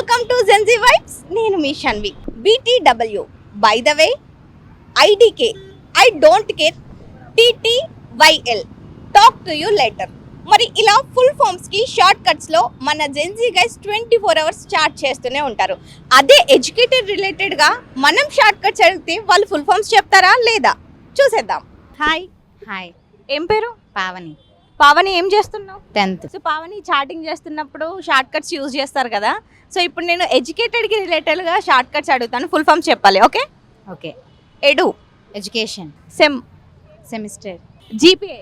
Welcome to gen Z vibes. నేను మీ Shanvi. BTW, by the way, IDK, I don't care, TTYL, talk to you later. మరి ఇలా full ఫామ్స్కి short కట్స్లో మన Gen Z guys 24 hours chat చేస్తూనే ఉంటారు. అదే ఎడ్యుకేటెడ్ రిలేటెడ్గా మనం షార్ట్ కట్స్ అడిగితే వాళ్ళు ఫుల్ ఫామ్స్ చెప్తారా లేదా చూసేద్దాం. హాయ్. హాయ్, ఏం పేరు? పావని. పావని, ఏం చేస్తున్నావు? 10th. సో పావని, చాటింగ్ చేస్తున్నప్పుడు షార్ట్ కట్స్ యూజ్ చేస్తారు కదా. సో ఇప్పుడు నేను ఎడ్యుకేటెడ్కి రిలేటెడ్గా షార్ట్ కట్స్ అడుగుతాను, ఫుల్ ఫామ్ చెప్పాలి. Okay? Okay. Edu, education. Sem, semester. GPA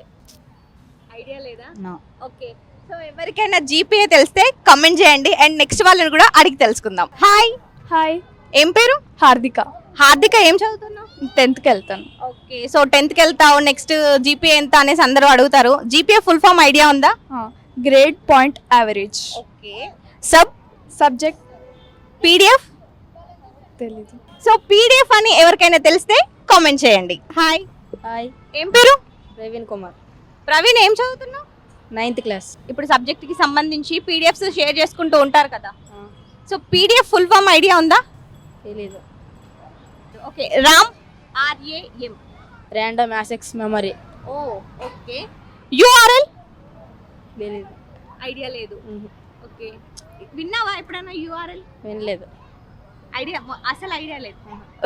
idea లేదా? నో. ఓకే. సో ఎవరికైనా జీపీఏ తెలిస్తే కమెంట్ చేయండి అండ్ నెక్స్ట్ వాళ్ళని కూడా అడిగి తెలుసుకుందాం. హాయ్. హాయ్, ఏం పేరు? హార్దిక. హార్దిక, ఏం చదువుతున్నావు? 10th వెళ్తాను. ఓకే. సో 10th వెళ్తావు, నెక్స్ట్ జీపీఏ ఎంత అనేసి అందరూ అడుగుతారు. జీపీఏ ఫుల్ ఫామ్ ఐడియా ఉందా? Grade point average. Okay. Sub, subject PDF తెలీదు. సో పీడిఎఫ్ అని ఎవరికైనా తెలిస్తే కామెంట్ చేయండి. హాయ్. హాయ్, ఏం పేరు? ప్రవీణ్ కుమార్. ప్రవీణ్, ఏం చదువుతున్నావు? 9th class. ఇప్పుడు సబ్జెక్ట్కి సంబంధించి పీడిఎఫ్స్ షేర్ చేసుకుంటూ ఉంటారు కదా. So PDF full form idea ఉందా? తెలీదు. Okay. RAM, RAM. Random access memory. Oh, okay. URL తెలీదు. ఐడియా లేదు. ఓకే. విన్నావా ఎప్పుడైనా URL? వినలేదు. ఐడియా, అసలు ఐడియా లేదు.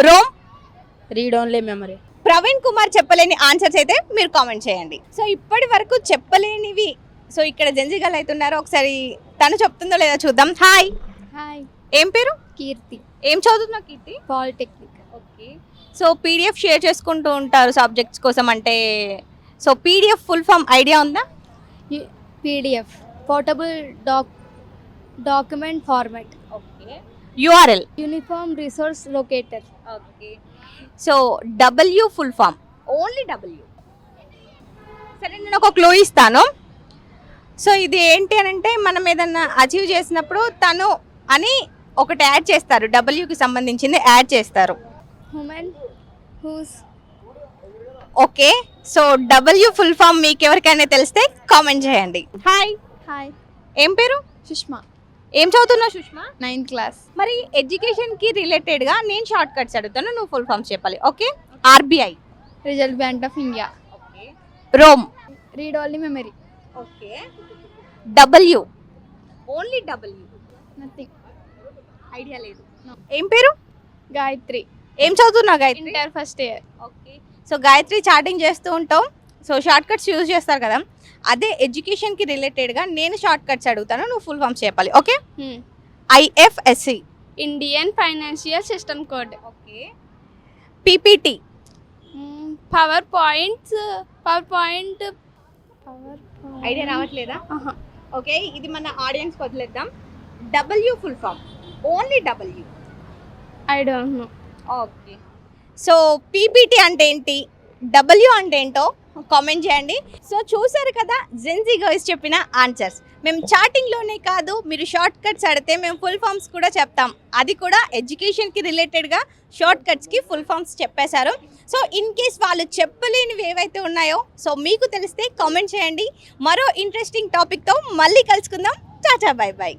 ROM. Read only memory. Praveen Kumar చెప్పలేని ఆన్సర్స్ అయితే మీరు కామెంట్ చేయండి. సో ఇప్పటి వరకు చెప్పలేనివి సో ఇక్కడ జంజిగల్ అవుతున్నారో ఒకసారి తను చెప్తుందో లేదో చూద్దాం. హాయ్. హాయ్, ఏం పేరు? కీర్తి. ఏం చదువుతున్నావు Keerthi? Polytechnic. Okay. So PDF share చేసుకుంటూ ఉంటారు సబ్జెక్ట్స్ కోసం అంటే. So PDF full form idea ఉందా? PDF portable document format. Okay. URL. Uniform resource locator. Okay. So W full form, only W. సరే, నేను ఒక క్లూ ఇస్తాను. సో ఇది ఏంటి అని అంటే మనం ఏదన్నా అచీవ్ చేసినప్పుడు తను అని ఒకటి యాడ్ చేస్తారు, Wకి సంబంధించింది యాడ్ చేస్తారు. హ్యూమన్ హూస్. Okay. So W full form మీకు ఎవరికైనా తెలిస్తే కామెంట్ చేయండి. హాయ్. హాయ్, ఏం పేరు? సుష్మా. ఏం చదువుతున్నావు సుష్మా? 9th class. మరి ఎడ్యుకేషన్కి రిలేటెడ్గా నేను షార్ట్ కట్స్ అడుగుతాను, నువ్వు ఫుల్ ఫామ్స్ చెప్పాలి. Okay. RBI. Reserve bank of India. Okay. Rome. Read only memory. Okay. W, only W. Nothing. Idea లేదు. No. ఏం పేరు? గాయత్రి. ఏం చదువుతున్నావు Gayatri? Inter first year. Okay. So Gayatri, chatting చేస్తూ ఉంటావు, సో షార్ట్ కట్స్ యూజ్ చేస్తారు కదా. అదే ఎడ్యుకేషన్కి రిలేటెడ్గా నేను షార్ట్ కట్స్ అడుగుతాను, నువ్వు ఫుల్ ఫామ్స్ చెప్పాలి. Okay. IFSC. Indian financial system code. Okay. PPT. PowerPoint. Idea రావట్లేదా? ఓకే. ఇది మన ఆడియన్స్ వదిలేద్దాం. W full form, only W. I don't know. Okay. So PPT అంటే ఏంటి, W అంటే ఏంటో కామెంట్ చేయండి. సో చూసారు కదా జెన్జీ గర్ల్స్ చెప్పిన ఆన్సర్స్. మేము చాటింగ్లోనే కాదు, మీరు షార్ట్ కట్స్ అడితే మేము ఫుల్ ఫామ్స్ కూడా చెప్తాం. అది కూడా ఎడ్యుకేషన్కి రిలేటెడ్గా షార్ట్ కట్స్కి ఫుల్ ఫామ్స్ చెప్పేశారు. సో ఇన్ కేస్ వాళ్ళు చెప్పలేనివి ఏవైతే ఉన్నాయో సో మీకు తెలిస్తే కామెంట్ చేయండి. మరో ఇంట్రెస్టింగ్ టాపిక్తో మళ్ళీ కలుసుకుందాం. Tata, by by.